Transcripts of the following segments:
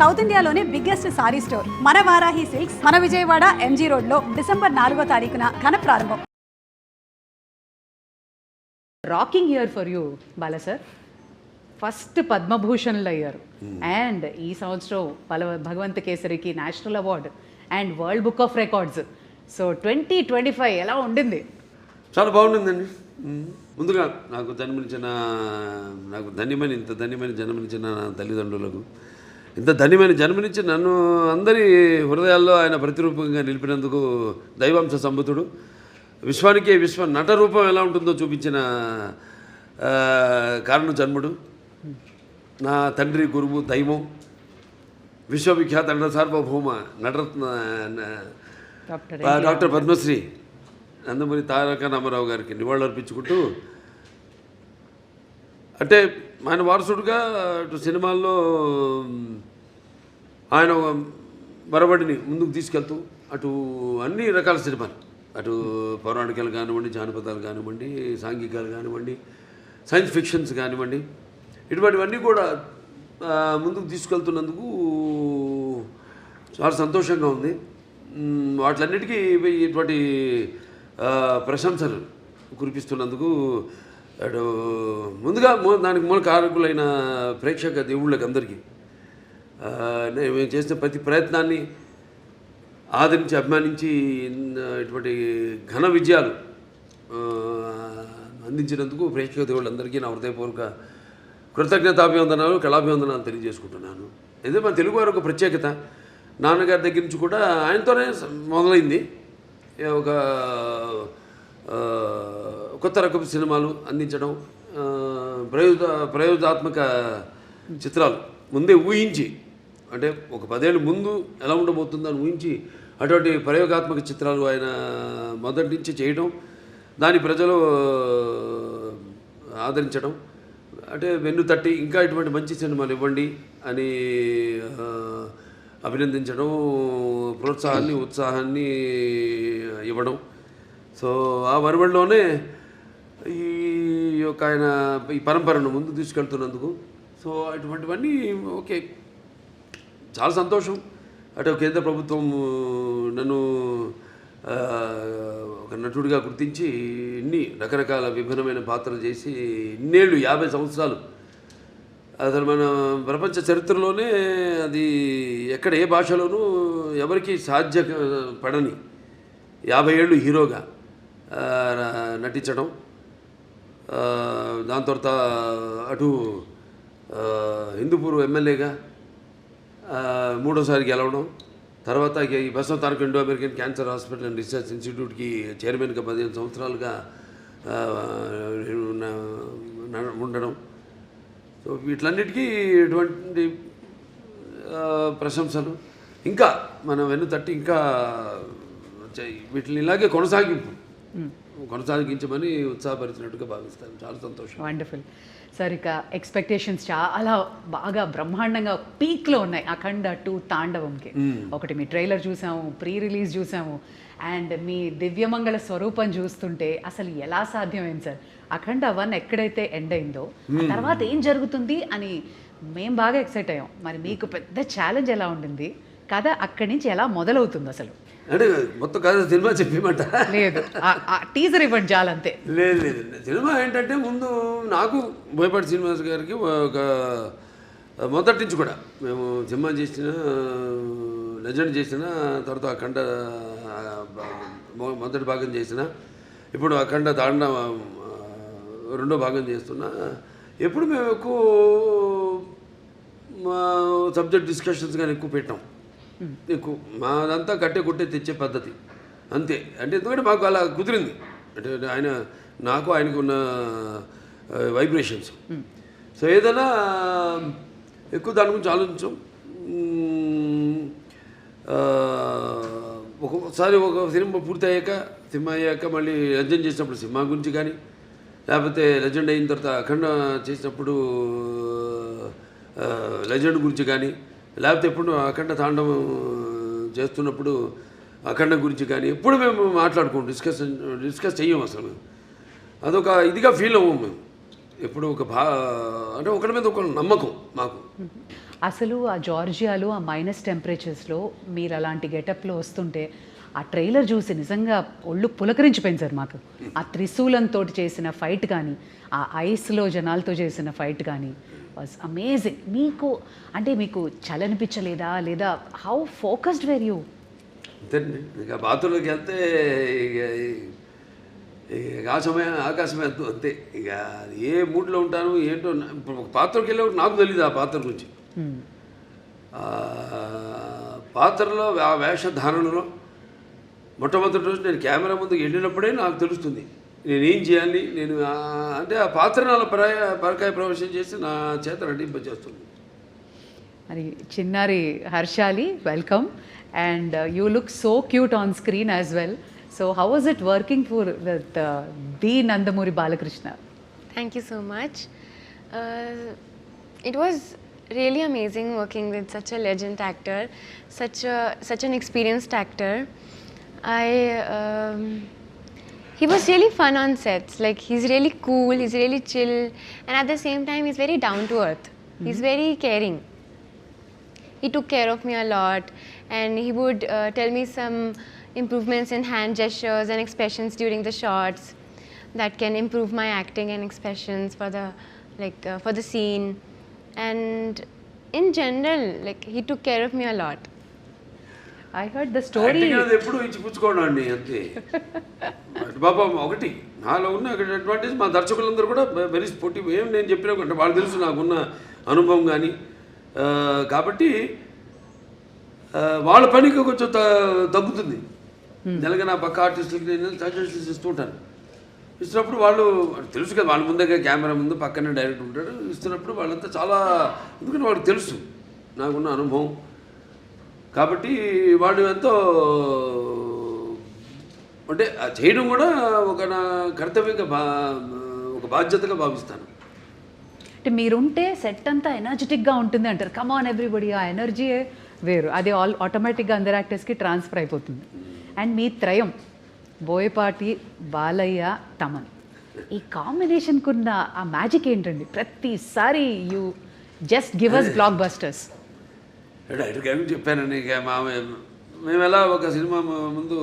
South ఇండియాలోనే biggest sorry store మన Varahi silks మన విజయవాడ ఎంజీ రోడ్ లో డిసెంబర్ 4వ తారీఖున ఘన ప్రారంభం. Rocking year for you Bala sir. First పద్మభూషణ్లు అయ్యారు అండ్ ఈ సంవత్సరం భగవంత్ కేసరికి national award and world book of records. So 2025 ఎలా ఉండింది? చాలా బాగుండిందండి. ముందుగా నాకు ధన్యమైన ఇంత ధన్యమైన జన్మనిచ్చిన నా తల్లిదండ్రులకు, ఇంత ధన్యమైన జన్మనిచ్చి నన్ను అందరి హృదయాల్లో ఆయన ప్రతిరూపంగా నిలిపినందుకు దైవాంశ సంభూతుడు, విశ్వానికే విశ్వ నట రూపం ఎలా ఉంటుందో చూపించిన కారణ జన్ముడు, నా తండ్రి గురువు దైవం, విశ్వవిఖ్యాత నట సార్వభౌమ నటరత్న డాక్టర్ పద్మశ్రీ నందమూరి తారక రామారావు గారికి నివాళులు అర్పించుకుంటూ, అంటే ఆయన వారసుడుగా అటు సినిమాల్లో ఆయన మరబడిని ముందుకు తీసుకెళ్తూ అటు అన్ని రకాల సినిమాలు, అటు పౌరాణికాలు కానివ్వండి, జానపదాలు కానివ్వండి, సాంఘికాలు కానివ్వండి, సైన్స్ ఫిక్షన్స్ కానివ్వండి, ఇటువంటివన్నీ కూడా ముందుకు తీసుకెళ్తున్నందుకు చాలా సంతోషంగా ఉంది. వాటిలన్నిటికీ ఇటువంటి ప్రశంసలు కురిపిస్తున్నందుకు అటు ముందుగా దానికి మూల కారకులైన ప్రేక్షక దేవుళ్ళకి అందరికీ మేము చేసిన ప్రతి ప్రయత్నాన్ని ఆదరించి అభిమానించి ఇటువంటి ఘన విజయాలు అందించినందుకు ప్రేక్షక దేవుళ్ళందరికీ నా హృదయపూర్వక కృతజ్ఞతాభివందనాలు, కళాభివందనాలు తెలియజేసుకుంటున్నాను. ఇదే మన తెలుగు వారి ఒక ప్రత్యేకత. నాన్నగారి దగ్గర నుంచి కూడా ఆయనతోనే మొదలైంది. ఒక కొత్త రకపు సినిమాలు అందించడం, ప్రయోగాత్మక చిత్రాలు ముందే ఊహించి, అంటే ఒక 10 ఏళ్ళు ముందు ఎలా ఉండబోతుందని ఊహించి అటువంటి ప్రయోగాత్మక చిత్రాలు ఆయన మొదటి నుంచి చేయడం, దాని ప్రజలు ఆదరించడం, అంటే వెన్ను తట్టి ఇంకా ఇటువంటి మంచి సినిమాలు ఇవ్వండి అని అభినందించడం, ప్రోత్సాహాన్ని ఉత్సాహాన్ని ఇవ్వడం. సో ఆ వరవడిలోనే ఈ యొక్క ఆయన ఈ పరంపరను ముందు తీసుకెళ్తున్నందుకు సో అటువంటివన్నీ ఓకే, చాలా సంతోషం. అటు కేంద్ర ప్రభుత్వం నన్ను ఒక నటుడిగా గుర్తించి ఇన్ని రకరకాల విభిన్నమైన పాత్రలు చేసి ఇన్నేళ్ళు 50 సంవత్సరాలు అసలు మన ప్రపంచ చరిత్రలోనే అది ఎక్కడ ఏ భాషలోనూ ఎవరికి సాధ్యపడని 50 ఏళ్ళు హీరోగా నటించడం, దాని తర్వాత అటు హిందూపూర్ ఎమ్మెల్యేగా 3వసారి గెలవడం, తర్వాత ఈ Basavataraka Indo American cancer hospital and research ఇన్స్టిట్యూట్కి చైర్మన్గా 15 సంవత్సరాలుగా ఉండడం. సో వీటిలన్నిటికీ ఎటువంటి ప్రశంసలు ఇంకా మనం వెన్ను తట్టి ఇంకా వీటిని ఇలాగే కొనసాగించమని ఉత్సాహపరిచినట్టుగా భావిస్తాను. చాలా సంతోషం. Wonderful sir. ఇక ఎక్స్పెక్టేషన్స్ చాలా బాగా బ్రహ్మాండంగా పీక్లో ఉన్నాయి అఖండ 2 తాండవంకి. ఒకటి మీ ట్రైలర్ చూసాము, ప్రీ రిలీజ్ చూసాము, అండ్ మీ దివ్యమంగళ స్వరూపం చూస్తుంటే అసలు ఎలా సాధ్యమైంది సార్? అఖండ 1 ఎక్కడైతే ఎండ్ అయిందో తర్వాత ఏం జరుగుతుంది అని మేము బాగా ఎక్సైట్ అయ్యాం. మరి మీకు పెద్ద ఛాలెంజ్ ఎలా ఉండింది? కథ అక్కడి నుంచి ఎలా మొదలవుతుంది అసలు? అంటే మొత్తం కథ సినిమా చెప్పమంట లేదు, టీజర్ ఇవ్వండి చాలంతే. లేదు, సినిమా ఏంటంటే ముందు నాకు బోయపాటి శ్రీనివాస్ గారికి ఒక మొదటి నుంచి కూడా మేము సినిమా చేసిన, లెజెండ్ చేసిన, తర్వాత అఖండ మొదటి భాగం చేసిన, ఇప్పుడు అఖండ తాండవ 2వ భాగం చేస్తున్నా. ఎప్పుడు మేము ఎక్కువ మా సబ్జెక్ట్ డిస్కషన్స్ కానీ ఎక్కువ పెట్టాం. ఎక్కువ మాదంతా కట్టే కొట్టే తెచ్చే పద్ధతి అంతే. అంటే ఎందుకంటే మాకు అలా కుదిరింది, అంటే ఆయనకు ఉన్న వైబ్రేషన్స్. సో ఏదైనా ఎక్కువ దాని గురించి ఆలోచించాం. ఒక్కొక్కసారి ఒక సినిమా పూర్తి అయ్యాక మళ్ళీ లెజెండ్ చేసినప్పుడు సినిమా గురించి కానీ, లేకపోతే లెజెండ్ అయిన తర్వాత అఖండ చేసినప్పుడు లెజెండ్ గురించి కానీ, లేకపోతే ఎప్పుడు అఖండ తాండవం చేస్తున్నప్పుడు అఖండ గురించి కానీ ఎప్పుడు మేము మాట్లాడుకోం, డిస్కస్ చెయ్యం అసలు. మేము అదొక ఇదిగా ఫీల్ అవ్వం మేము ఎప్పుడు. అంటే ఒకరి మీద ఒక నమ్మకం మాకు. అసలు ఆ జార్జియాలో ఆ మైనస్ టెంపరేచర్స్లో మీరు అలాంటి గెటప్లో వస్తుంటే ఆ ట్రైలర్ చూసి నిజంగా ఒళ్ళు పులకరించిపోయింది సార్ మాకు. ఆ త్రిశూలంతో చేసిన ఫైట్ కానీ, ఆ ఐస్లో జనాలతో చేసిన ఫైట్ కానీ వాజ్ అమేజింగ్. మీకు చలనిపించలేదా, లేదా హౌ ఫోకస్డ్ వేర్ యూ? అంతేనండి. ఇక బాత్రూంలోకి వెళ్తే ఇక ఆకాశమే అంతే. ఇక ఏ మూడ్లో ఉంటాను ఏంటో ఇప్పుడు ఒక పాత్రకి వెళ్ళేవాడు నాకు తెలియదు ఆ పాత్ర గురించి. ఆ పాత్రలో ఆ వేషధారణలో మొట్టమొదటి రోజు నేను కెమెరా ముందుకు వెళ్ళినప్పుడే నాకు తెలుస్తుంది నేనేం చేయాలి. నేను అంటే ఆ పాత్ర నాలో పరకాయ ప్రవేశం చేసి నా చేత నటింపజేస్తుంది. మరి చిన్నారి Harshali, welcome. And you look so cute on screen as well. So how was it working with the Nandamuri Balakrishna? Thank you so much. It was really amazing working with such a legend actor, such an experienced actor. He was really fun on sets. Like he's really cool, he's really chill, and at the same time he's very down to earth. He's very caring. He took care of me a lot, and he would tell me some improvements in hand gestures and expressions during the shots that can improve my acting and expressions for the scene. And in general, like he took care of me a lot. I heard the story. అది ఎప్పుడు ఇచ్చిపుచ్చుకోవడం అండి అంతే. బాబా ఒకటి నాలో ఉన్న advantage మా దర్శకులందరూ కూడా very sportive. ఏం నేను చెప్పినా అంటే వాళ్ళు తెలుసు నాకున్న అనుభవం కానీ, కాబట్టి వాళ్ళ పనికి కొంచెం తగ్గుతుంది. నెలగా నా పక్క ఆర్టిస్టులకి నేను సజెషన్స్ ఇస్తూ ఉంటాను. ఇస్తున్నప్పుడు వాళ్ళు తెలుసు కదా, వాళ్ళ ముందే కెమెరా ముందు పక్కనే డైరెక్ట్ ఉంటాడు. ఇస్తున్నప్పుడు వాళ్ళంతా చాలా, ఎందుకంటే వాళ్ళకి తెలుసు నాకున్న అనుభవం, కాబట్టి వాళ్ళు ఎంతో అంటే చేయడం కూడా ఒక నా కర్తవ్యంగా ఒక బాధ్యతగా భావిస్తాను. అంటే మీరుంటే సెట్ అంతా ఎనర్జెటిక్గా ఉంటుంది అంటారు. కమ్ ఆన్ ఎవ్రీబడి, ఆ ఎనర్జీయే వేరు. అది ఆటోమేటిక్గా అందరు యాక్టర్స్కి ట్రాన్స్ఫర్ అయిపోతుంది. అండ్ మీ త్రయం బోయపాటి, బాలయ్య, తమన్, ఈ కాంబినేషన్కున్న ఆ మ్యాజిక్ ఏంటండి? ప్రతిసారి you just give us blockbusters. డైరెక్ట్గా చెప్పానండి. ఇక మేము ఎలా ఒక సినిమా ముందు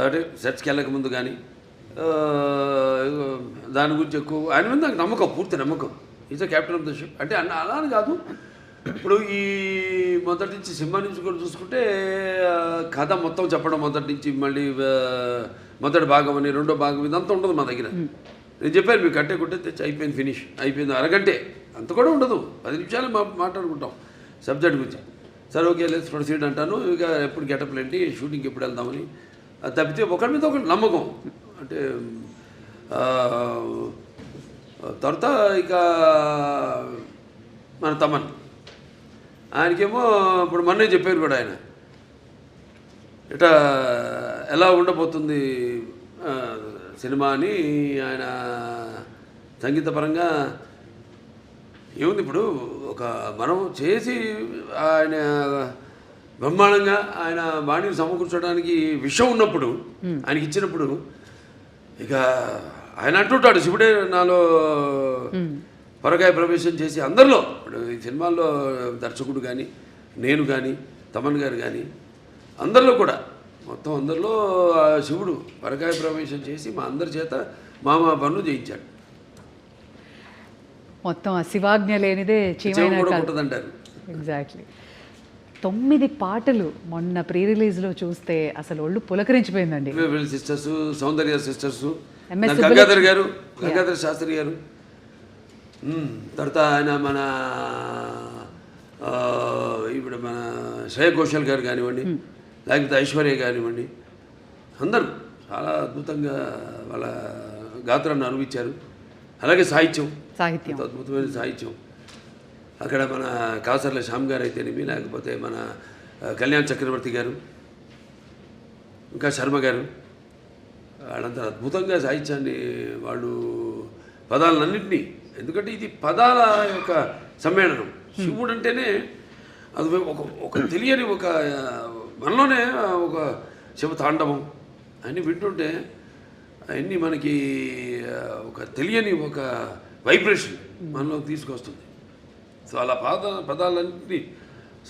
అంటే సెట్స్కి వెళ్ళక ముందు కానీ దాని గురించి ఎక్కువ ఆయన మీద నాకు నమ్మకం, పూర్తి నమ్మకం. Is a captain of the ship అంటే అలా అని కాదు. ఇప్పుడు ఈ మొదటి నుంచి సినిమా నుంచి కూడా చూసుకుంటే కథ మొత్తం చెప్పడం మొదటి నుంచి మళ్ళీ మొదటి భాగం అని రెండో భాగం ఇదంతా ఉండదు మా దగ్గర. నేను చెప్పాను మీకు కట్టే కొట్టే తెచ్చి అయిపోయింది, ఫినిష్ అయిపోయింది, అరగంటే అంత కూడా ఉండదు, 10 నిమిషాలు మాట్లాడుకుంటాం సబ్జెక్ట్ గురించి. సరే ఓకే లెట్స్ ప్రొసీడ్ అంటాను. ఇక ఎప్పుడు గెటప్లు ఏంటి, షూటింగ్కి ఎప్పుడు వెళ్దామని. అది తప్పితే ఒకరి మీద ఒకటి నమ్మకం. అంటే తర్వాత ఇక మన తమన్ ఆయనకేమో ఇప్పుడు మొన్నే చెప్పారు కూడా ఆయన ఇట ఎలా ఉండబోతుంది సినిమా అని. ఆయన సంగీతపరంగా ఏముంది ఇప్పుడు ఒక మనం చేసి ఆయన బ్రహ్మాండంగా ఆయన బాణీని సమకూర్చడానికి విషయం ఉన్నప్పుడు ఆయనకి ఇచ్చినప్పుడు ఇక ఆయన అంటుంటాడు శివుడే నాలో పరకాయ ప్రవేశం చేసి అందరిలో. ఇప్పుడు ఈ సినిమాల్లో దర్శకుడు కానీ, నేను కానీ, తమన్ గారు కానీ, అందరిలో కూడా మొత్తం అందరిలో శివుడు పరకాయ ప్రవేశం చేసి మా అందరి చేత మా పనులు చేయించాడు. మొత్తం ఆ శివాజ్ఞ లేనిదే ఉంటుందంటారు. ఎగ్జాక్ట్లీ. 9 పాటలు మొన్న ప్రీ రిలీజ్లో చూస్తే అసలు ఒళ్ళు పులకరించిపోయిందండి. సిస్టర్స్, సౌందర్య సిస్టర్స్, గంగాధర్ గారు, గంగాధర్ శాస్త్రి గారు, తర్వాత ఆయన మన ఇప్పుడు మన శ్రేయ ఘోషల్ గారు కానివ్వండి, లేకపోతే ఐశ్వర్య కానివ్వండి, అందరూ చాలా అద్భుతంగా వాళ్ళ గాత్రాన్ని అనుభవించారు. అలాగే సాహిత్యం అద్భుతమైన సాహిత్యం. అక్కడ మన కాసర్ల శ్యామ్ గారు అయితేనేమి, లేకపోతే మన కళ్యాణ్ చక్రవర్తి గారు, ఇంకా శర్మ గారు, వాళ్ళంతా అద్భుతంగా సాహిత్యాన్ని వాళ్ళు పదాలన్నింటినీ, ఎందుకంటే ఇది పదాల యొక్క సమ్మేళనం. శివుడు అంటేనే అది ఒక తెలియని ఒక మనలోనే ఒక శివ తాండవం అన్నీ వింటుంటే అవన్నీ మనకి ఒక తెలియని ఒక వైబ్రేషన్ మనలో తీసుకొస్తుంది. సో అలా పదాలన్నింటినీ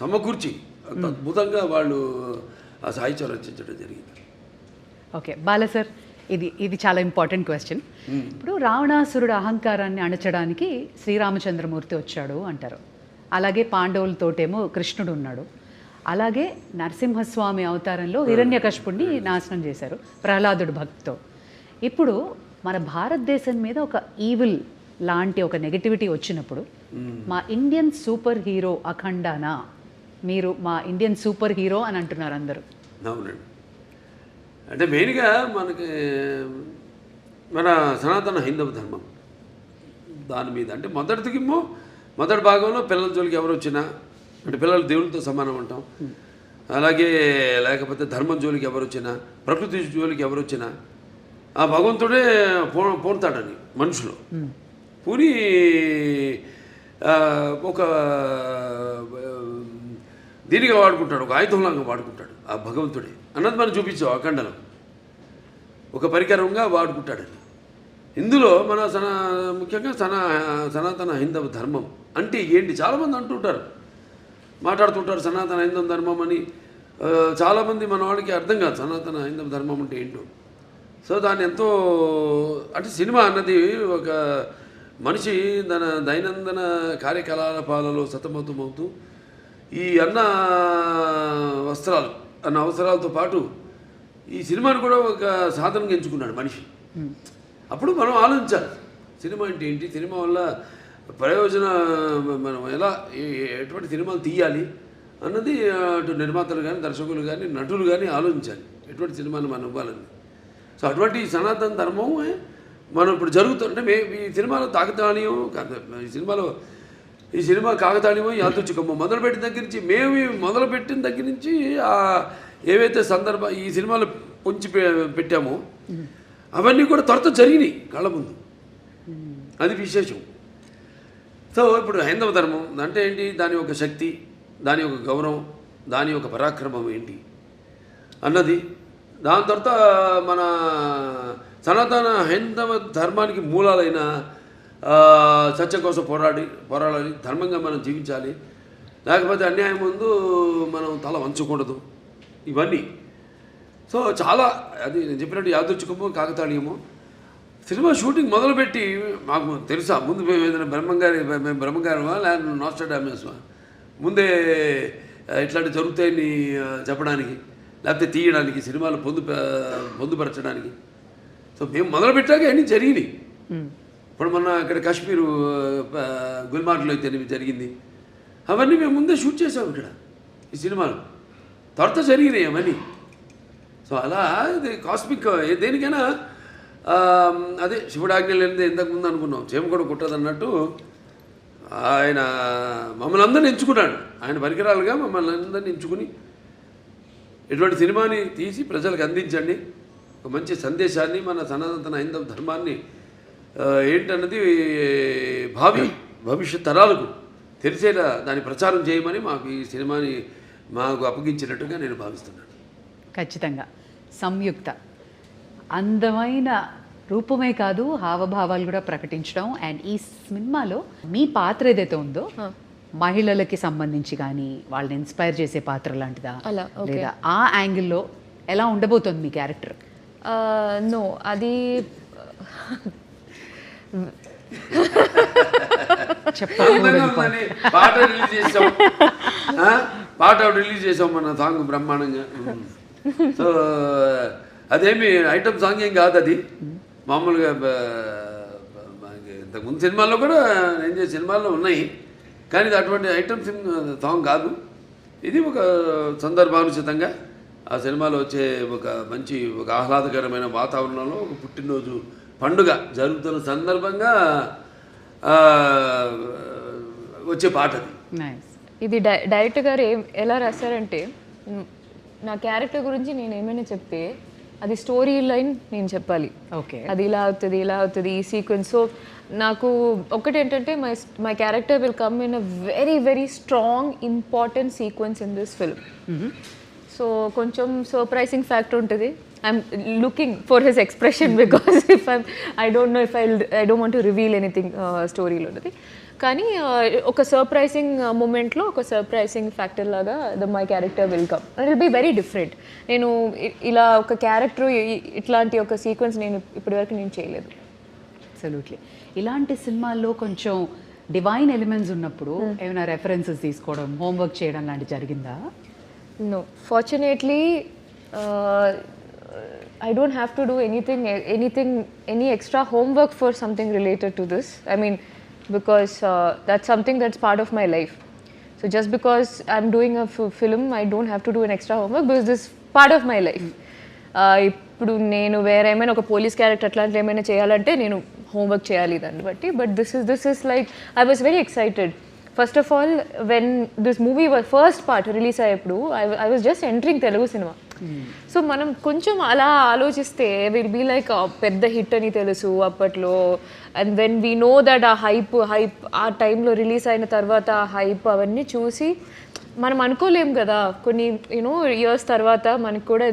సమకూర్చి అంత అద్భుతంగా వాళ్ళు ఆ సాహిత్యం రచించడం జరిగింది. ఓకే బాల సార్, ఇది చాలా ఇంపార్టెంట్ క్వశ్చన్. ఇప్పుడు రావణాసురుడు అహంకారాన్ని అణచడానికి శ్రీరామచంద్రమూర్తి వచ్చాడు అంటారు. అలాగే పాండవులతోటేమో కృష్ణుడు ఉన్నాడు. అలాగే నరసింహస్వామి అవతారంలో హిరణ్యకశిపుణ్ణి నాశనం చేశారు ప్రహ్లాదుడు భక్తితో. ఇప్పుడు మన భారతదేశం మీద ఒక ఈవిల్ లాంటి ఒక నెగటివిటీ వచ్చినప్పుడు మా ఇండియన్ సూపర్ హీరో అఖండానా, మీరు మా ఇండియన్ సూపర్ హీరో అని అంటున్నారు అందరూ. అవునండి. అంటే మెయిన్గా మనకి మన సనాతన హైందవ ధర్మం దాని మీద అంటే మొదటి భాగంలో పిల్లల జోలికి ఎవరు వచ్చినా అంటే పిల్లలు దేవుళ్ళతో సమానం అంటాం. అలాగే లేకపోతే ధర్మం జోలికి ఎవరు వచ్చినా, ప్రకృతి జోలికి ఎవరు వచ్చినా ఆ భగవంతుడే పోతాడని మనుషులు పూరి ఒక దీనిగా వాడుకుంటాడు, ఒక ఆయుధంలాగా వాడుకుంటాడు ఆ భగవంతుడే అన్నది మనం చూపించాం. అఖండనం ఒక పరికరంగా వాడుకుంటాడని. ఇందులో మన ముఖ్యంగా సనాతన హైందవ ధర్మం అంటే ఏంటి చాలామంది అంటుంటారు, మాట్లాడుతుంటారు సనాతన హైందవ ధర్మం అని. చాలామంది మన వాళ్ళకి అర్థం కాదు సనాతన హైందవ ధర్మం అంటే ఏంటో. సో దాన్ని ఎంతో అంటే సినిమా అన్నది ఒక మనిషి తన దైనందిన కార్యకలాపాలలో సతమతమవుతూ ఈ అన్న అవసరాలతో పాటు ఈ సినిమాను కూడా ఒక సాధనంగా ఎంచుకున్నాడు మనిషి. అప్పుడు మనం ఆలోచించాలి సినిమా అంటే ఏంటి, సినిమా వల్ల ప్రయోజన మనం ఎలా ఎటువంటి సినిమాలు తీయాలి అన్నది అటు నిర్మాతలు కానీ దర్శకులు కానీ నటులు కానీ ఆలోచించాలి ఎటువంటి సినిమాలు మనం ఇవ్వాలని. సో అటువంటి సనాతన ధర్మం మనం ఇప్పుడు జరుగుతుంటే ఈ సినిమాలో తాకతాళీయం ఈ సినిమా కాకతాళీయమో యాదృచ్ఛికమో మొదలుపెట్టిన దగ్గర నుంచి మొదలుపెట్టిన దగ్గర నుంచి ఏవైతే ఈ సినిమాలు పొంచి పెట్టామో అవన్నీ కూడా త్వరతో జరిగినాయి కళ్ళ ముందు. అది విశేషం. సో ఇప్పుడు హైందవ ధర్మం అంటే ఏంటి, దాని యొక్క శక్తి, దాని యొక్క గౌరవం, దాని యొక్క పరాక్రమం ఏంటి అన్నది. దాని తర్వాత మన సనాతన హైందవ ధర్మానికి మూలాలైన సత్యం కోసం పోరాడాలి, ధర్మంగా మనం జీవించాలి, లేకపోతే అన్యాయం ముందు మనం తల వంచకూడదు, ఇవన్నీ. సో చాలా అది నేను చెప్పినట్టు యాదృచ్ఛికమో కాకతాళీయమో సినిమా షూటింగ్ మొదలుపెట్టి మాకు తెలుసా ముందు మేము ఏదైనా బ్రహ్మంగారమా లేకపోతే నాస్ట్రాడామస్మా ముందే ఇట్లాంటివి జరుగుతాయని చెప్పడానికి లేకపోతే తీయడానికి సినిమాలు పొందుపరచడానికి. సో మేము మొదలుపెట్టాక అన్నీ జరిగినాయి. ఇప్పుడు మొన్న ఇక్కడ కాశ్మీరు గుల్మార్గ్లో అయితే జరిగింది, అవన్నీ మేము ముందే షూట్ చేసాము ఇక్కడ ఈ సినిమాలు త్వరతో జరిగినాయి అవన్నీ. సో అలా ఇది కాస్మిక్ దేనికైనా అదే శివుడు ఆజ్ఞ లేనిదే ఇంతకుముందు అనుకున్నాం చేమ కూడా కుట్టదు అన్నట్టు ఆయన మమ్మల్ని అందరిని ఎంచుకున్నాడు. ఆయన పరికరాలుగా మమ్మల్ని అందరిని ఎంచుకుని ఇటువంటి సినిమాని తీసి ప్రజలకు అందించండి, ఒక మంచి సందేశాన్ని మన సనాతన హైందవ ధర్మాన్ని ఏంటన్నది భవిష్యత్ తరాలకు తెలిసేలా దాన్ని ప్రచారం చేయమని మాకు ఈ సినిమాని మాకు అప్పగించినట్టుగా నేను భావిస్తున్నాను. ఖచ్చితంగా సంయుక్త అందమైన రూపమే కాదు హావభావాలు కూడా ప్రకటించడం. అండ్ ఈ సినిమాలో మీ పాత్ర ఏదైతే ఉందో మహిళలకి సంబంధించి కానీ వాళ్ళని ఇన్స్పైర్ చేసే పాత్ర లాంటిదా లేదా ఆ యాంగిల్లో ఎలా ఉండబోతుంది మీ క్యారెక్టర్? నో, అది పాట రిలీజ్ చేసాం మన సాంగ్ బ్రహ్మాండంగా. సో అదేమి ఐటమ్ సాంగ్ ఏం కాదు, అది మామూలుగా ఇంతకుముందు సినిమాల్లో కూడా నేను చేసే సినిమాల్లో ఉన్నాయి, కానీ ఇది అటువంటి ఐటమ్ సాంగ్ కాదు. ఇది ఒక సందర్భానుచితంగా ఆ సినిమాలో వచ్చే ఒక మంచి ఒక ఆహ్లాదకరమైన వాతావరణంలో ఒక పుట్టినరోజు పండుగ జరుగుతున్న సందర్భంగా వచ్చే పాట అది. ఇది డైరెక్టర్ గారు ఎలా రాశారంటే, నా క్యారెక్టర్ గురించి నేను ఏమైనా చెప్తే అది స్టోరీ లైన్ నేను చెప్పాలి. ఓకే, అది ఇలా అవుతుంది ఈ సీక్వెన్స్. సో నాకు ఒకటి ఏంటంటే my character will come in a very very strong important sequence in this film. So కొంచెం సర్ప్రైజింగ్ ఫ్యాక్టర్ ఉంటుంది. I'm looking for his expression because if I don't know if I don't want to reveal anything story lo ఉన్నది కానీ ఒక surprising మూమెంట్లో ఒక surprising factor లాగా my character will come and it be very different. నేను ఇలా ఒక character ఇట్లాంటి ఒక సీక్వెన్స్ నేను ఇప్పటివరకు నేను చేయలేదు. అబ్సల్యూట్లీ. ఇలాంటి సినిమాల్లో కొంచెం డివైన్ ఎలిమెంట్స్ ఉన్నప్పుడు ఏమైనా రెఫరెన్సెస్ తీసుకోవడం, హోంవర్క్ చేయడం లాంటి జరిగిందా? No, fortunately, I don't have to do any extra homework for something related to this. I mean, because that's something that's part of my life. So just because I'm doing a film, I don't have to do an extra homework because this is part of my life. ఇప్పుడు నేను వేరే ఏమైనా ఒక police character అట్లాంటి ఏమైనా చేయాలంటే నేను homework చేయాలి దాన్ని బట్టి. But this is like I was very excited. First of all, when this movie was first part release అయ్యేప్పుడు I was just entering Telugu cinema. So మనం కొంచెం అలా ఆలోచిస్తే విల్ బీ లైక్ పెద్ద హిట్ అని తెలుసు అప్పట్లో. And when we know that ఆ hype ఆ టైంలో రిలీజ్ అయిన తర్వాత ఆ హైప్ అవన్నీ చూసి మనం అనుకోలేం కదా కొన్ని యూనో ఇయర్స్ తర్వాత మనకి కూడా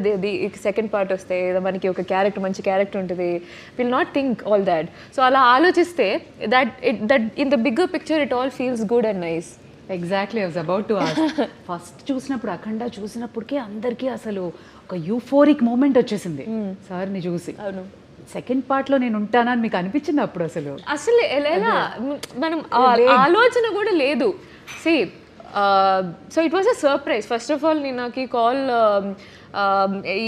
సెకండ్ పార్ట్ వస్తే మనకి ఒక క్యారెక్టర్ మంచి క్యారెక్టర్ ఉంటుంది. Will not think all that. So అలా ఆలోచిస్తే that in the bigger picture it all feels good and nice. Exactly. I was about to ask. First చూసినప్పుడు అఖండ చూసినప్పటికే అందరికీ అసలు ఒక యూఫోరిక్ మూమెంట్ వచ్చేసింది సార్ని చూసి. అవును. సెకండ్ పార్ట్లో నేను ఉంటానని మీకు అనిపించింది అప్పుడు? అసలు ఎలా మనం ఆలోచన కూడా లేదు. See so it was a surprise. First of all నేను నాకు ఈ కాల్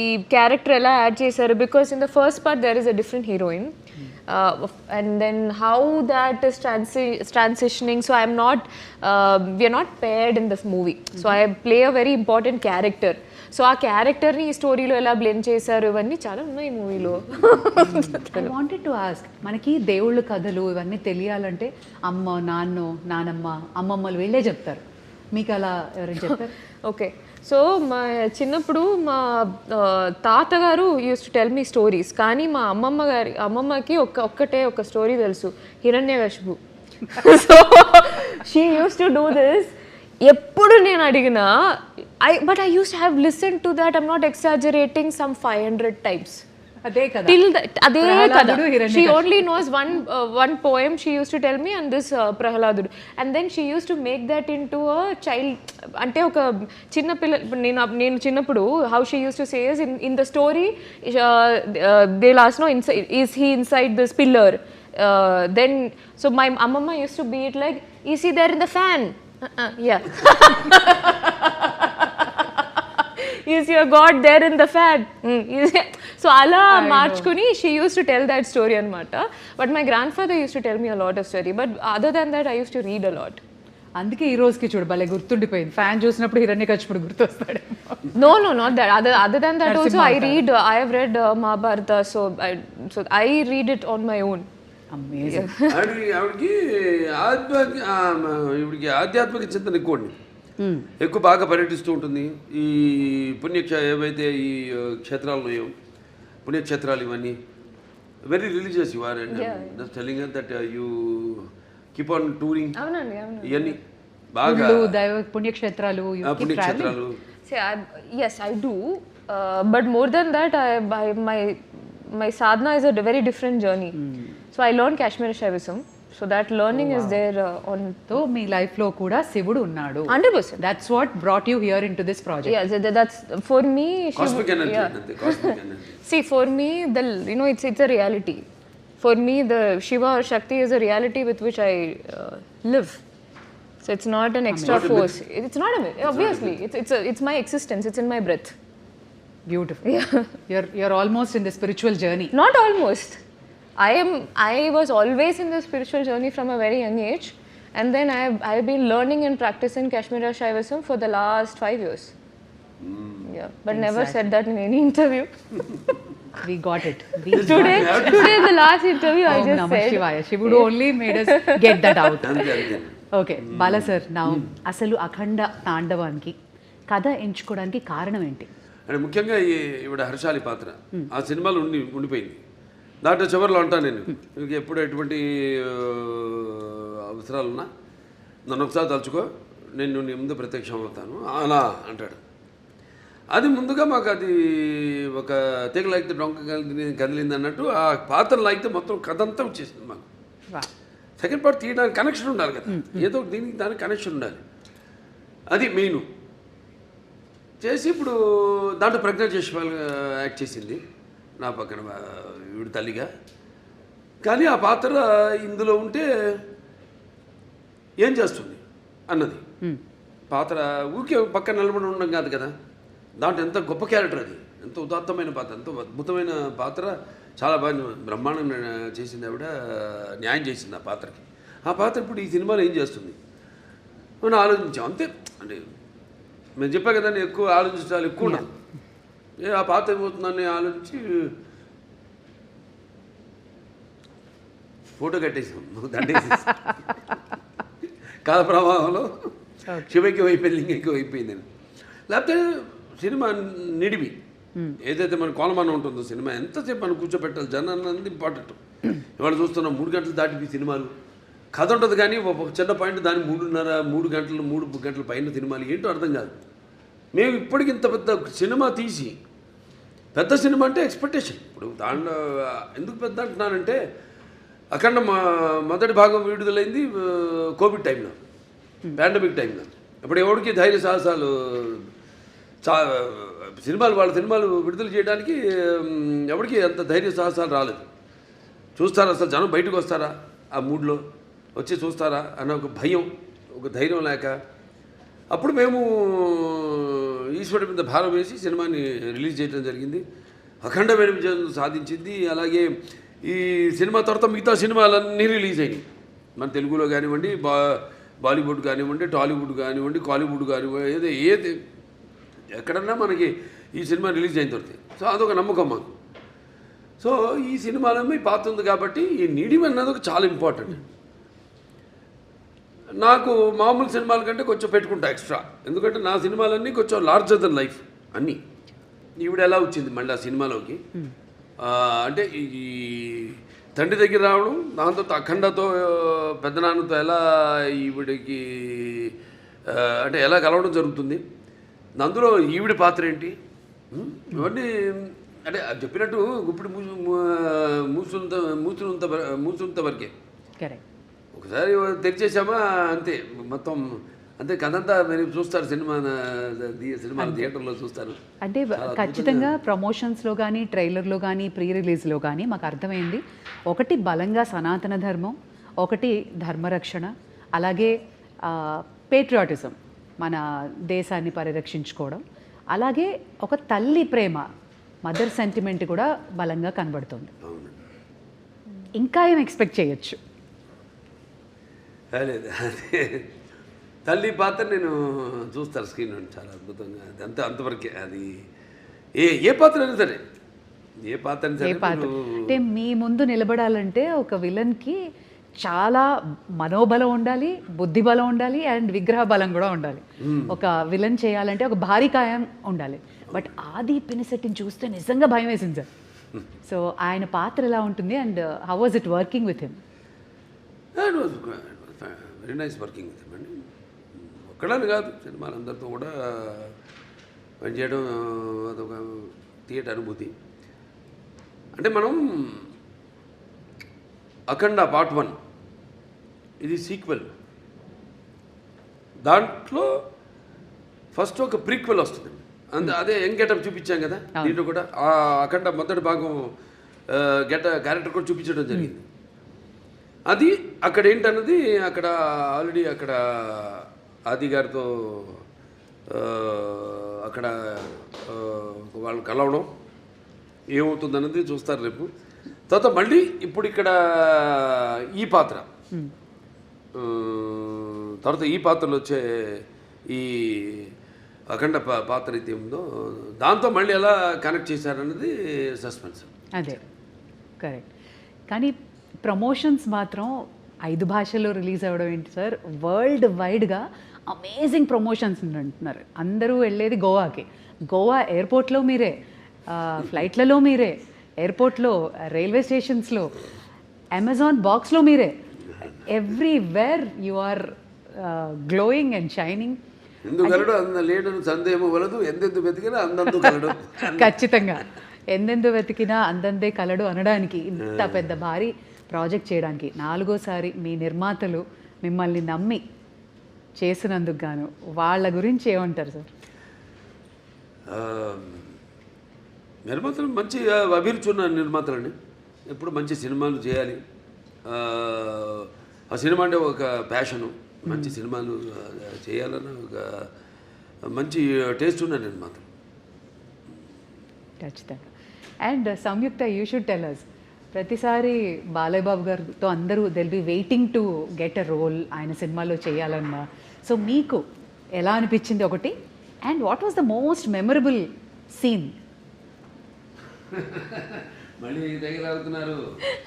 ఈ క్యారెక్టర్ ఎలా యాడ్ చేశారు because in the first part there is a different heroine and then how that is transitioning. So I'm not we are not paired in this movie. So I play a very important character. So ఆ క్యారెక్టర్ని ఈ స్టోరీలో ఎలా blend చేశారు ఇవన్నీ చాలా ఉన్నాయి ఈ మూవీలో. ఐ వాంటెడ్ టు ఆస్క్, మనకి దేవుళ్ళ కథలు ఇవన్నీ తెలియాలంటే అమ్మ, నానమ్మ, అమ్మమ్మలు వీళ్ళే చెప్తారు. మీకు అలా ఎవరైనా చెప్తారు? ఓకే. సో మా చిన్నప్పుడు మా తాతగారు used to tell me stories. కానీ మా అమ్మమ్మకి ఒక్కటే ఒక స్టోరీ తెలుసు, Hiranyakashipu. So she used to do this. ఎప్పుడు నేను అడిగినా but I used to have listen to that, I'm not exaggerating, some 500 times. అదే కదా. అదే కదా. She only knows one poem she used to tell me, and this ప్రహ్లాదుడు. And then she used to make that into a child, అంటే ఒక చిన్న పిల్ల. నేను చిన్నప్పుడు how she used to say is in the story they'll ask, no, is he inside this pillar? Then so my amma used to be it like, is he there in the fan? Yeah. Is your God there in the fan? So అలా మార్చుకుని she used to tell that story అనమాట. But my grandfather used to tell me a lot of story. But other than that I used to read a lot. అందుకే ఈ రోజుకి చూడు భలే గుర్తుండిపోయింది. Fan చూసినప్పుడు హిరణ్యకశిపుడు గుర్తొస్తాడు. No, not that. Other than that also I have read Mahabharata. So I read it on my own. Amazing. ఆవిడకి ఆధ్యాత్మిక చింతన ఎక్కువ బాగా పర్యటిస్తూ ఉంటుంది. ఈ ఏవైతే ఈ క్షేత్రాలు ఉన్నాయో, పుణ్యక్షేత్రాలు ఇవన్నీ very religious you are. And just telling that you keep on touring. అవునండి. ఇవన్నీ బాగా పుణ్యక్షేత్రాలు. Yes, I do. But more than that, my sadhana is a very different journey. So I learned Kashmiri Shaivism. So that learning is there on. So me life లో కూడా శివుడు ఉన్నాడు. 100%. That's what brought you here into this project. Yes, that's for me. Cosmic energy. Cosmic energy. See, for me, it's a reality. For me, the Shiva or Shakti is a reality with which I live. So it's not an extra force. It's not a myth. Obviously, it's my existence. It's in my breath. Beautiful. Yeah. You're almost in the spiritual journey. Not almost. I was always in the spiritual journey from a very young age, and then I've been learning and practicing Kashmiri Shaivism for the last 5 years. Yeah, but never said that in any interview. We got it. Today in the last interview I just Namah said. Shivaya. Shivudu only made us get that out. Okay, Bala sir, now అసలు అఖండ తాండవానికి కథ ఎంచుకోవడానికి కారణం ఏంటి? అంటే ముఖ్యంగా ఈవిడ హర్షాలి పాత్ర ఆ సినిమాలో ఉండిపోయింది. దాంట్లో చివరిలో ఉంటాను నేను, మీకు ఎప్పుడు ఎటువంటి అవసరాలున్నా నన్ను ఒకసారి తలుచుకో, నేను నీ ముందు ప్రత్యక్షం అవుతాను అలా అంటాడు. అది ముందుగా మాకు అది ఒక తీగ లాగితే డొంక కదిలింది అన్నట్టు ఆ పాత్ర లాగితే మొత్తం కథ అంతా వచ్చేసింది మాకు. సెకండ్ పార్ట్ తీయడానికి కనెక్షన్ ఉండాలి కదా, ఏదో దీనికి దానికి కనెక్షన్ ఉండాలి, అది మెయిన్ చేసి ఇప్పుడు దాంట్లో ప్రజ్ఞా జైస్వాల్ యాక్ట్ చేసింది నా పక్కన ఈవిడ తల్లిగా. కానీ ఆ పాత్ర ఇందులో ఉంటే ఏం చేస్తుంది అన్నది పాత్ర ఊరికే పక్కన నిలబడి ఉండడం కాదు కదా, దాంట్లో ఎంత గొప్ప క్యారెక్టర్ అది, ఎంత ఉదాత్తమైన పాత్ర, ఎంత అద్భుతమైన పాత్ర, చాలా బాగా బ్రహ్మాండంగా చేసింది ఆవిడ, న్యాయం చేసింది ఆ పాత్రకి. ఆ పాత్ర ఇప్పుడు ఈ సినిమాలో ఏం చేస్తుంది మనం ఆలోచించాం అంతే. అంటే మేము చెప్పా కదా, నేను ఎక్కువ ఆలోచించాలి ఎక్కువ ఉన్నాను, ఆ పాత్ర ఏమవుతుందని ఆలోచించి ఫోటో కట్టేసాం, దండేసేసి కాల ప్రవాహంలో శివకి అయిపోయింది, లింగకి అయిపోయిందని. లేకపోతే సినిమా నిడివి ఏదైతే మన కోలమానం ఉంటుందో సినిమా ఎంతసేపు మనం కూర్చోబెట్టాలి, జనాన్ని అన్నది ఇంపార్టెంట్. ఇవాళ చూస్తున్నాం 3 గంటలు దాటిపి సినిమాలు, కథ ఉంటుంది కానీ ఒక చిన్న పాయింట్ దాన్ని 3 గంటల పైన సినిమాలు ఏంటో అర్థం కాదు. మేము ఇప్పటికి ఇంత పెద్ద సినిమా తీసి, పెద్ద సినిమా అంటే ఎక్స్పెక్టేషన్. ఇప్పుడు దాంట్లో ఎందుకు పెద్ద అంటున్నానంటే అఖండ మొదటి భాగం విడుదలైంది కోవిడ్ టైంలో, పాండమిక్ టైంలో. ఇప్పుడు ఎవరికి ధైర్య సాహసాలు వాళ్ళ సినిమాలు విడుదల చేయడానికి ఎవరికి అంత ధైర్య సాహసాలు రాలేదు. చూస్తారా అసలు జనం బయటకు వస్తారా, ఆ మూడ్లో వచ్చి చూస్తారా అన్న ఒక భయం, ఒక ధైర్యం లేక అప్పుడు మేము ఈశ్వరుడి మీద భారం వేసి సినిమాని రిలీజ్ చేయడం జరిగింది. అఖండమైన విజయం సాధించింది. అలాగే ఈ సినిమా తర్వాత మిగతా సినిమాలన్నీ రిలీజ్ అయినాయి, మన తెలుగులో కానివ్వండి, బాలీవుడ్ కానివ్వండి, టాలీవుడ్ కానివ్వండి, కాలీవుడ్ కానివ్వండి, ఏది ఎక్కడన్నా మనకి ఈ సినిమా రిలీజ్ అయిన తర్వాత. సో అదొక నమ్మకం మాకు. సో ఈ సినిమాలో మీ పాత్ర ఉంది కాబట్టి ఈ నీడివి అన్నది ఒక చాలా ఇంపార్టెంట్. నాకు మామూలు సినిమాల కంటే కొంచెం పెట్టుకుంటా ఎక్స్ట్రా, ఎందుకంటే నా సినిమాలన్నీ కొంచెం లార్జర్ దెన్ లైఫ్ అన్నీ. ఈవిడ ఎలా వచ్చింది మళ్ళీ ఆ సినిమాలోకి అంటే ఈ తండ్రి దగ్గర రావడం, దాంతో అఖండతో పెద్దనాన్నతో ఎలా ఈవిడికి అంటే ఎలా కలవడం జరుగుతుంది, అందులో ఈవిడ పాత్ర ఏంటి, ఇవన్నీ అంటే చెప్పినట్టు ఇప్పుడు మూసుంత వరకే. ఒకసారి తెరిచేసామా అంతే, మొత్తం అంతే కథంతా మీరు చూస్తారు, సినిమా థియేటర్లో చూస్తారు. అంటే ఖచ్చితంగా ప్రమోషన్స్లో కానీ, ట్రైలర్లో కానీ, ప్రీ రిలీజ్లో కానీ మాకు అర్థమైంది, ఒకటి బలంగా సనాతన ధర్మం, ఒకటి ధర్మరక్షణ, అలాగే పేట్రియాటిజం, మన దేశాన్ని పరిరక్షించుకోవడం, అలాగే ఒక తల్లి ప్రేమ, మదర్ సెంటిమెంట్ కూడా బలంగా కనబడుతుంది. ఇంకా ఏం ఎక్స్పెక్ట్ చేయొచ్చు? లేదు, అదే తల్లి పాత్ర నేను చూస్తాను స్క్రీన్ చాలా అద్భుతంగా, అది అంతవరకే. అది ఏ పాత్ర అయినా సరే, ఏ పాత్ర అంటే మీ ముందు నిలబడాలంటే ఒక విలన్కి చాలా మనోబలం ఉండాలి, బుద్ధి బలం ఉండాలి, అండ్ విగ్రహ బలం కూడా ఉండాలి. ఒక విలన్ చేయాలంటే ఒక భారీ కాయం ఉండాలి. బట్ ఆది పినిశెట్టిని చూస్తే నిజంగా భయం వేసింది సార్. సో ఆయన పాత్ర ఎలా ఉంటుంది and how was it working with him? Very nice working with him అండి. ఒక్కడని కాదు, సినిమాలందరితో కూడా పనిచేయడం అదొక థియేటర్ అనుభూతి. అంటే మనం అఖండ పార్ట్ 1 ఇది సీక్వెల్, దాంట్లో ఫస్ట్ ఒక ప్రీక్వెల్ వస్తుంది, అదే యంగ్ గెటప్ చూపించాం కదా, దీంట్లో కూడా ఆ అఖండ మొదటి భాగం క్యారెక్టర్ కూడా చూపించడం జరిగింది. అది అక్కడ ఏంటన్నది అక్కడ ఆల్రెడీ అక్కడ ఆది గారితో అక్కడ వాళ్ళు కలవడం ఏమవుతుందన్నది చూస్తారు రేపు. తర్వాత మళ్ళీ ఇప్పుడు ఇక్కడ ఈ పాత్ర, తర్వాత ఈ పాత్రలో వచ్చే ఈ అఖండ పాత్ర అయితే ఉందో దాంతో మళ్ళీ ఎలా కనెక్ట్ చేశారన్నది సస్పెన్స్. అదే కరెక్ట్. కానీ ప్రమోషన్స్ మాత్రం 5 భాషల్లో రిలీజ్ అవ్వడం ఏంటి సార్, వరల్డ్ వైడ్గా అమేజింగ్ ప్రమోషన్స్ అంటున్నారు. అందరూ వెళ్ళేది గోవాకి, గోవా ఎయిర్పోర్ట్లో మీరే, ఫ్లైట్లలో మీరే, ఎయిర్పోర్ట్లో, రైల్వే స్టేషన్స్లో, అమెజాన్ బాక్స్లో మీరే, everywhere you are glowing and shining. ఎందుకు కలడు అంద లేడని సందేహం వలదు, ఎందెందు వెతికినా అందందు కలడు. ఖచ్చితంగా ఎందెందు వెతికినా అందందే కలడు అనడానికి, ఇంత పెద్ద భారీ ప్రాజెక్ట్ చేయడానికి 4వ సారి మీ నిర్మాతలు మిమ్మల్ని నమ్మి చేసినందుకు గాను వాళ్ళ గురించి ఏమంటారు సార్? నిర్మాతలు మంచి అభిరుచి ఉన్న నిర్మాతలండి. ఎప్పుడు మంచి సినిమాలు చేయాలి, ఆ సినిమా అంటే ఒక ప్యాషను, మంచి సినిమాలు చేయాలన్న ఒక మంచి టేస్ట్ ఉన్న నిర్మాతలు. ఖచ్చితంగా. And Samyuktha, you should tell us, ప్రతిసారి బాలయ్య బాబు గారితో అందరూ they'll be waiting to get a role ఆయన సినిమాలో చేయాలన్నా. సో మీకు ఎలా అనిపించింది ఒకటి, and what was the most memorable scene? మళ్ళీ దగ్గరవుతున్నారు,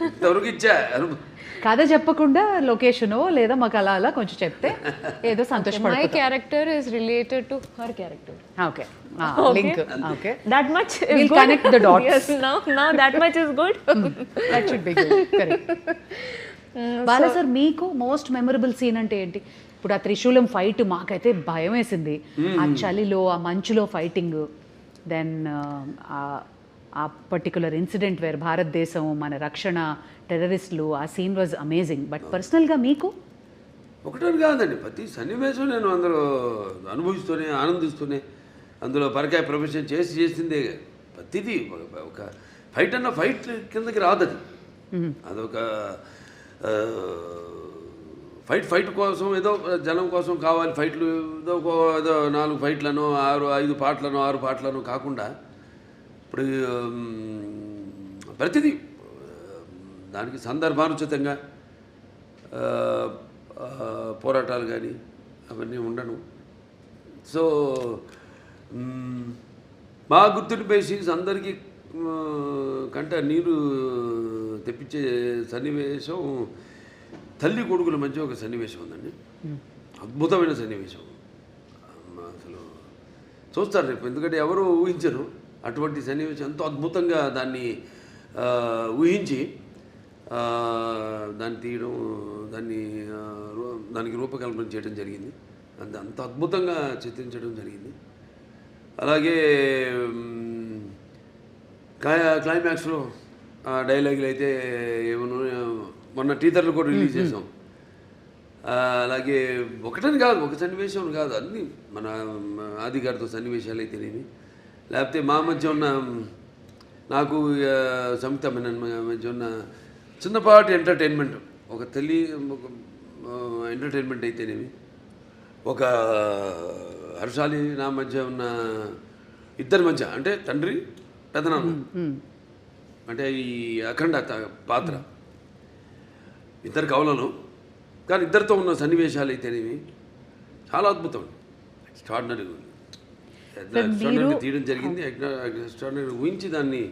ఇంతవరకు ఇచ్చా. కథ చెప్పకుండా లొకేషనో లేదా మాకు అలా అలా కొంచెం చెప్తే ఏదో My సంతోషపడతాం. character is related to her character. Okay, link. Okay, That much is We'll good. connect the dots. Yes, now that much is good. That should be good. Correct. Bala sir, మీకు మోస్ట్ మెమరబుల్ సీన్ అంటే ఏంటి? ఇప్పుడు ఆ త్రిశూలం fight మాకైతే భయం వేసింది, ఆ చలిలో ఆ మంచులో ఫైటింగ్, దెన్ ఆ పర్టికులర్ ఇన్సిడెంట్ వేర్ భారతదేశం మన రక్షణ, టెర్రరిస్టులు, ఆ సీన్ వాజ్ అమేజింగ్. బట్ పర్సనల్గా మీకు? ఒకటని కాదండి, ప్రతి సన్నివేశం నేను అందులో అనుభవిస్తూనే ఆనందిస్తూనే అందులో పరకాయ ప్రొఫెషన్ చేసిందే. ప్రతిదీ ఒక ఫైట్ అన్న ఫైట్ కిందకి రాదు అది. అదొక ఫైట్ కోసం ఏదో జనం కోసం కావాలి ఫైట్లు, ఏదో 4 ఫైట్లను 5 పాటలను 6 పాటలను కాకుండా ఇప్పుడు ప్రతిదీ దానికి సందర్భానుచితంగా పోరాటాలు కానీ అవన్నీ ఉండను. సో బాగా గుర్తుండిపోయే సీన్స్, అందరికీ కంట నీరు తెప్పించే సన్నివేశం తల్లి కొడుకుల మధ్య ఒక సన్నివేశం ఉందండి, అద్భుతమైన సన్నివేశం. అసలు చూస్తారు రేపు, ఎందుకంటే ఎవరు ఊహించరు అటువంటి సన్నివేశం. ఎంతో అద్భుతంగా దాన్ని ఊహించి దాన్ని తీయడం, దానికి రూపకల్పన చేయడం జరిగింది. అంత అద్భుతంగా చిత్రించడం జరిగింది. అలాగే క్లైమాక్స్లో డైలాగులు అయితే ఏమన్నా మొన్న టీజర్లు కూడా రిలీజ్ చేసాం. అలాగే ఒకటని కాదు, ఒక సన్నివేశం కాదు, అన్నీ మన ఆది గారితో సన్నివేశాలు అయితేనేమి, లేకపోతే మా మధ్య ఉన్న నాకు సంయుక్త మధ్య ఉన్న చిన్నపాటి ఎంటర్టైన్మెంట్, ఒక ఎంటర్టైన్మెంట్ అయితేనేమి, ఒక హర్షాలి నా మధ్య ఉన్న ఇద్దరి మధ్య, అంటే తండ్రి పెదనాన్న, అంటే ఈ అఖండ పాత్ర ఇద్దరు కవులను, కానీ ఇద్దరితో ఉన్న సన్నివేశాలు అయితేనేమి చాలా అద్భుతం, ఎక్స్ట్రాడినరీ తీయడం జరిగింది. ఎక్స్ట్రాడినరీ ఊహించి దాన్ని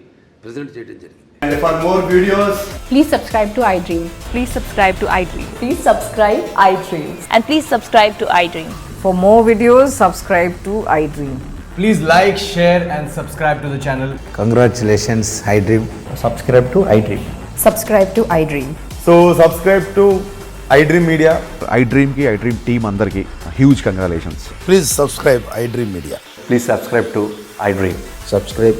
ప్రజెంట్ చేయడం జరిగింది. And for more videos, Please subscribe to iDream. Please subscribe to iDream. Please subscribe iDream. And please subscribe to iDream. For more videos, subscribe to iDream. please like, share and subscribe to the channel. Congratulations, iDream. Subscribe to iDream. Subscribe to iDream. So subscribe to iDream Media. iDream ki iDream team andarki huge congratulations. Please subscribe iDream Media. Please subscribe to iDream. Subscribe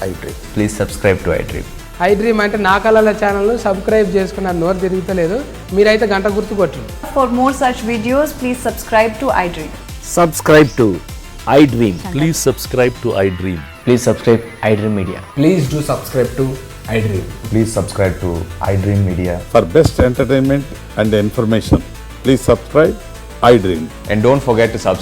iDream. Please subscribe to iDream. iDream అంటే నా కళల ఛానల్ను subscribe చేసుకున్న నోరు తిరుగుతలేదు, మీరైతే గంట గుర్తు కొట్టండి. For more such videos, please subscribe to iDream. Subscribe to iDream. Please subscribe to iDream. Please subscribe iDream Media. Please do subscribe to iDream. Please subscribe to iDream Media. For best entertainment and information, please subscribe iDream. And don't forget to subscribe